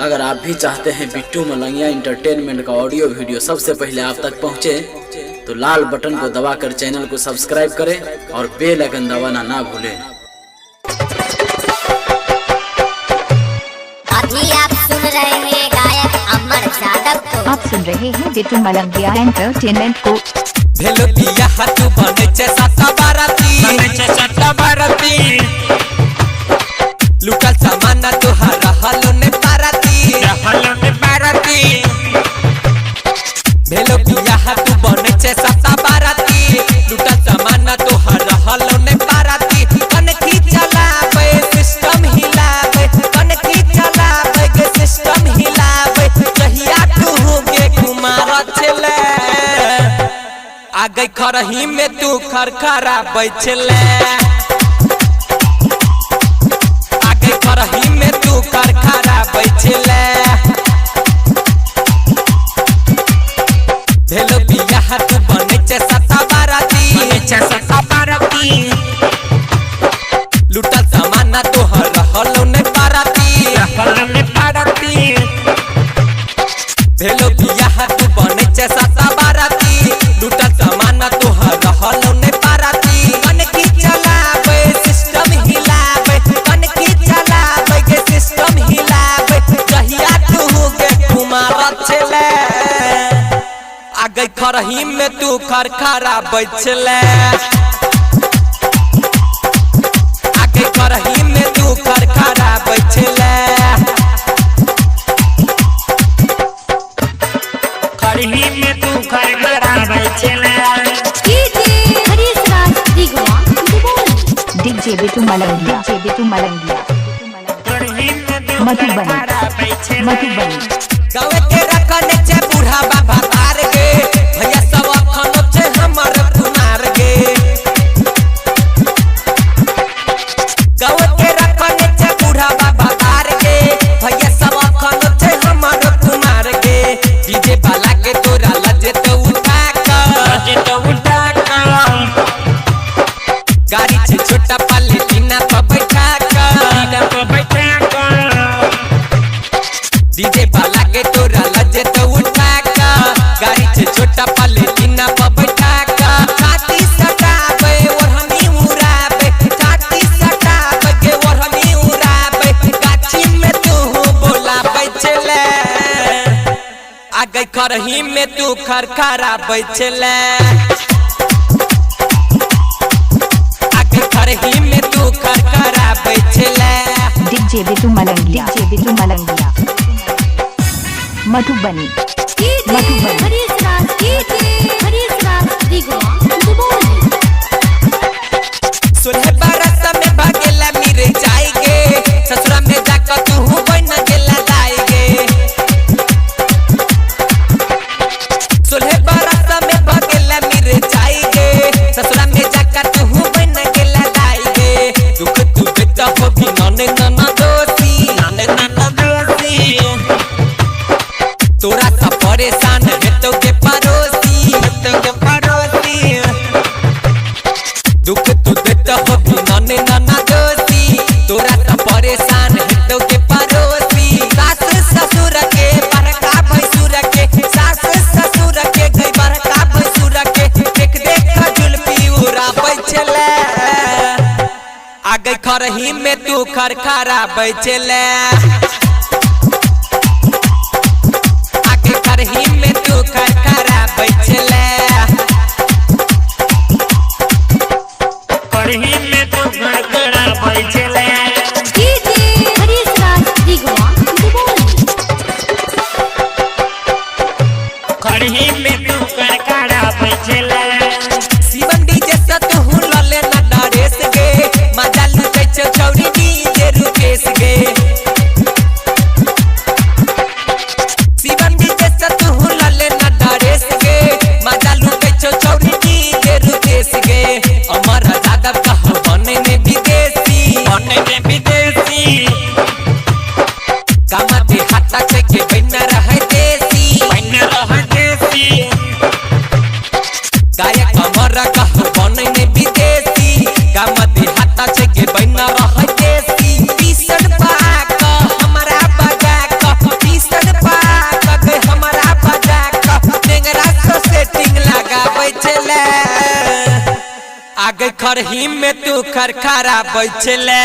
अगर आप भी चाहते हैं बिट्टू मलंगिया एंटरटेनमेंट का ऑडियो वीडियो सबसे पहले आप तक पहुंचे, तो लाल बटन को दबाकर चैनल को सब्सक्राइब करें और बेल आइकन दबाना ना भूलें। अभी आप सुन रहे हैं गायक अमर यादव को। आप सुन रहे हैं बिट्टू मलंगिया एंटरटेनमेंट को। भेलो पिया हाथ बने छे सत्ता बाराती लुकल सामान तुहारा हलो ने बाराती भेलो पिया हाथ बने छे सत्ता बाराती लुकल सामान तुहारा हलो ने बाराती कनकी चलावे सिस्टम हिलावे कनकी चलावे के सिस्टम हिलावे जहिया तू होगे कुमार छले आगे खरही में तू खरखरा बैठले आगे खरही में तू खरखरा बैठले भेलो बिया हाथ बने छे सत्ता बाराती लुटल सामान तोहर हलो ने बाराती भेलो बिया हाथ बने छे सत्ता बाराती लुटल सामान तोहर हलो ने बाराती कनकी चलावे सिस्टम हिलावे कनकी चलावे के सिस्टम हिलावे जहिया तू होगे कुमार छले आगे खरही में तू खरखरा बैठले आगे खरही में तू खरखरा बैठले खरही में तू खरखरा बैठले डीजे बिट्टू मलंगिया खरही में तू मधुबनी गाँव के रखने छे बूढ़ा बाबा तार गे भैया सब अखनो छे हमर कुमार गे गाँव के रखने छे बूढ़ा बाबा तार गे भैया सब अखनो छे हमर कुमार गे डीजे वाला के तोरा लजे तो उठा गाड़ी छे छोटा पाले टीना पर बैठा डीजे वाला के तोरा लजे तो उठा गाड़ी छे छोटा पाले टीना पर बैठा छाती सटावे ओढ़नी उड़ावे छाती सटावे के ओढ़नी उड़ावे गाछी में तू बोला बैठले आगे खरही में तू खरखरा बैठले आगे खरही में तू खरखरा बैठले डीजे बिट्टू मलंगिया मधुबनी सोलह बरस में भागेला मेरे जाएगे ससुरा में जाकर तू बन गेला लाएगे 16 बरस में भागेला मेरे जाएगे ससुरा में जाकर तू बन गेला लाएगे दुख तू बेटा हो भी नाना दोषी तोरा सा परेशान है तो के पड़ोसी दुख तू देता हो भी नाना दोषी तोरा सा परेशान है तो के पड़ोसी सास ससुर के बड़का भैसुर के सास ससुर के गई बड़का भैसुर के देख जुल्फी उड़ा बैठले आगे खरही में तू खरखरा बैठले आगे खरही में तू खरखरा बैठले खरही में तू खरखरा बैठले खरही में तू खरखरा बैठले शिवन डीजे से तू लले ना डरेस गे मजा लुटे छौ छौरी डीजे रुकेश गे शिवन डीजे से तू लले ना डरेस गे मजा लुटे छौ छौरी डीजे रुकेश गे अमर यादव कहो बने में विदेशी कामते हाथा छे के बन रहे देसी गायक अमर कहो बने में विदेशी कामते हाथा छे के बन रहे देसी भीषण पाक हमरा बगा घर ही में तू खरखरा बैठले